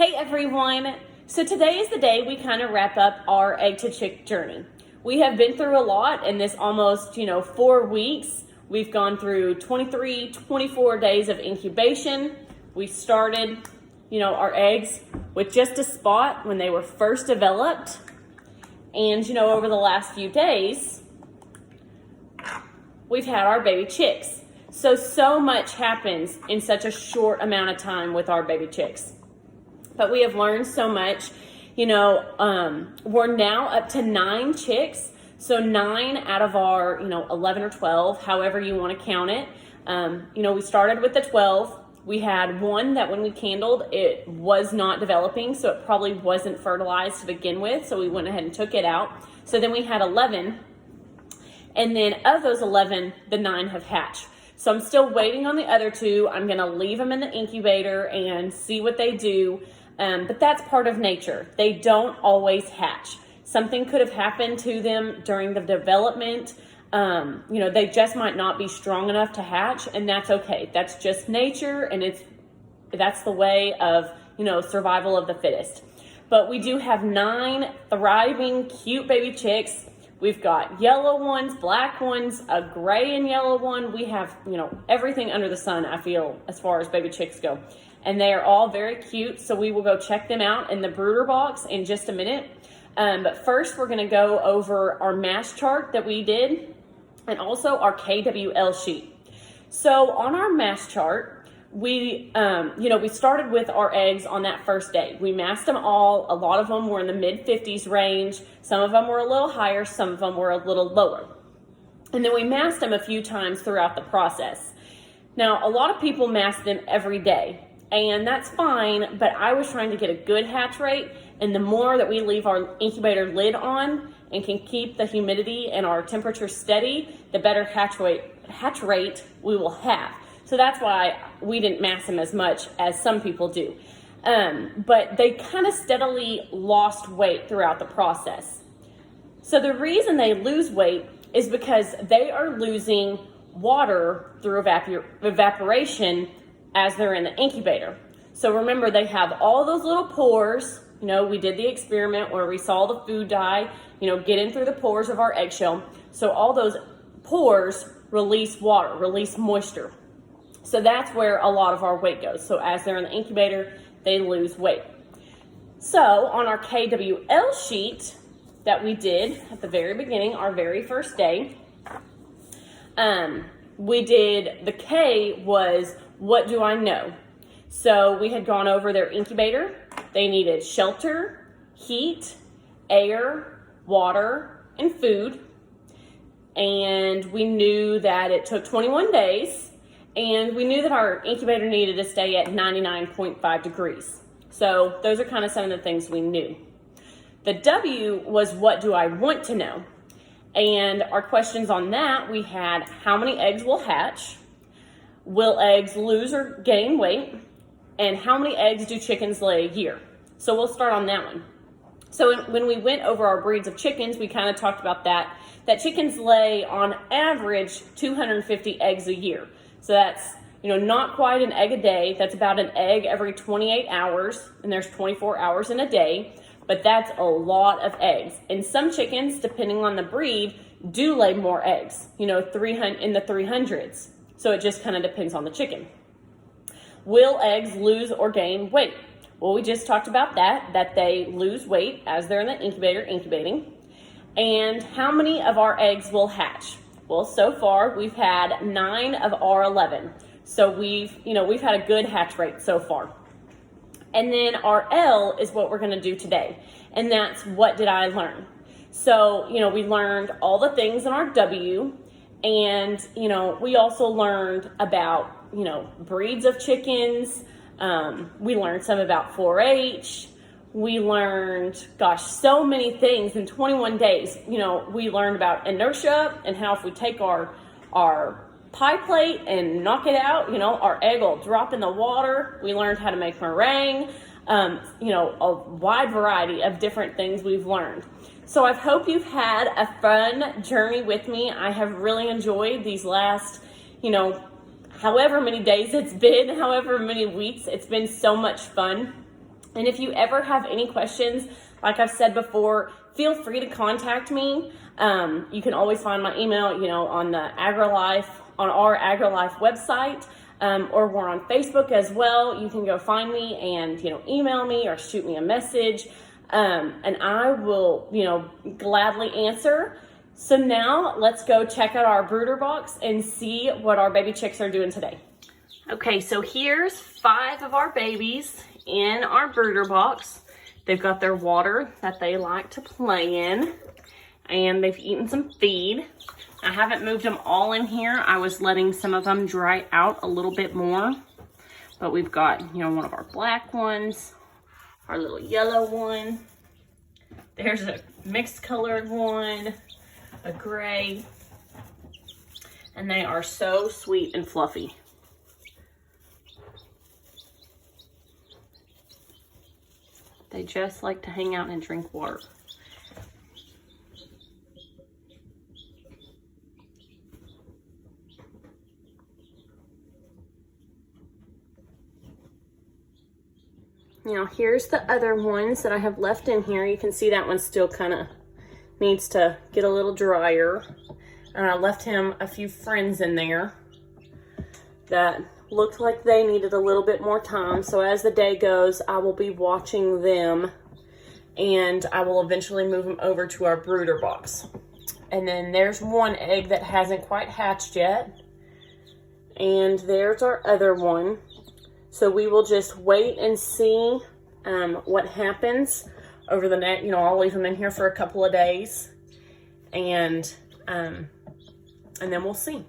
Hey everyone! So today is the day we kind of wrap up our egg to chick journey. We have been through a lot in this almost, 4 weeks. We've gone through 23, 24 days of incubation. We started, our eggs with just a spot when they were first developed. And, over the last few days, we've had our baby chicks. So much happens in such a short amount of time with our baby chicks. But we have learned so much. We're now up to 9 chicks. So 9 out of our, 11 or 12, however you want to count it. We started with the 12. We had one that when we candled, it was not developing. So it probably wasn't fertilized to begin with. So we went ahead and took it out. So then we had 11. And then of those 11, the 9 have hatched. So I'm still waiting on the other 2. I'm going to leave them in the incubator and see what they do. But that's part of nature. They don't always hatch. Something could have happened to them during the development. They just might not be strong enough to hatch, and that's okay. That's just nature, and that's the way of, survival of the fittest. But we do have 9 thriving, cute baby chicks. We've got yellow ones, black ones, a gray and yellow one. We have, everything under the sun, I feel, as far as baby chicks go. And they are all very cute, so we will go check them out in the brooder box in just a minute. But first, we're going to go over our mass chart that we did and also our KWL sheet. So on our mass chart, we started with our eggs on that first day. We massed them all. A lot of them were in the mid-50s range. Some of them were a little higher. Some of them were a little lower. And then we massed them a few times throughout the process. Now, a lot of people mass them every day. And that's fine, but I was trying to get a good hatch rate, and the more that we leave our incubator lid on and can keep the humidity and our temperature steady, the better hatch rate we will have. So that's why we didn't mass them as much as some people do. But they kind of steadily lost weight throughout the process. So the reason they lose weight is because they are losing water through evaporation as they're in the incubator. So remember, they have all those little pores. We did the experiment where we saw the food dye, get in through the pores of our eggshell. So all those pores release water, release moisture. So that's where a lot of our weight goes. So as they're in the incubator, they lose weight. So on our KWL sheet that we did at the very beginning, our very first day, we did, the K was, what do I know? So we had gone over their incubator. They needed shelter, heat, air, water, and food. And we knew that it took 21 days. And we knew that our incubator needed to stay at 99.5 degrees. So those are kind of some of the things we knew. The W was, what do I want to know? And our questions on that, we had how many eggs will hatch? Will eggs lose or gain weight? And how many eggs do chickens lay a year? So we'll start on that one. So when we went over our breeds of chickens, we kind of talked about that chickens lay on average 250 eggs a year. So that's, not quite an egg a day. That's about an egg every 28 hours, and there's 24 hours in a day. But that's a lot of eggs. And some chickens, depending on the breed, do lay more eggs, 300 in the 300s. So it just kind of depends on the chicken. Will eggs lose or gain weight? Well, we just talked about that they lose weight as they're in the incubator incubating. And how many of our eggs will hatch? Well, so far we've had 9 of our 11. So we've had a good hatch rate so far. And then our L is what we're going to do today. And that's, what did I learn? So, we learned all the things in our W. And, we also learned about, breeds of chickens. We learned some about 4-H. We learned, so many things in 21 days. We learned about inertia and how if we take our pie plate and knock it out, our egg will drop in the water. We learned how to make meringue. A wide variety of different things we've learned. So I hope you've had a fun journey with me. I have really enjoyed these last, however many days it's been, however many weeks. It's been so much fun. And if you ever have any questions, like I've said before, feel free to contact me. You can always find my email, you know, on the AgriLife, on our AgriLife website, or we're on Facebook as well. You can go find me and, you know, email me or shoot me a message, and I will, you know, gladly answer. So now let's go check out our brooder box and see what our baby chicks are doing today. Okay, so here's 5 of our babies in our brooder box. They've got their water that they like to play in, and they've eaten some feed. I haven't moved them all in here. I was letting some of them dry out a little bit more, but we've got, you know, one of our black ones, our little yellow one. There's a mixed colored one, a gray, and they are so sweet and fluffy. They just like to hang out and drink water. Now here's the other ones that I have left in here. You can see that one still kind of needs to get a little drier. And I left him a few friends in there that looked like they needed a little bit more time. So as the day goes, I will be watching them, and I will eventually move them over to our brooder box. And then there's one egg that hasn't quite hatched yet. And there's our other one. So we will just wait and see what happens over the next, you know, I'll leave them in here for a couple of days, and then we'll see.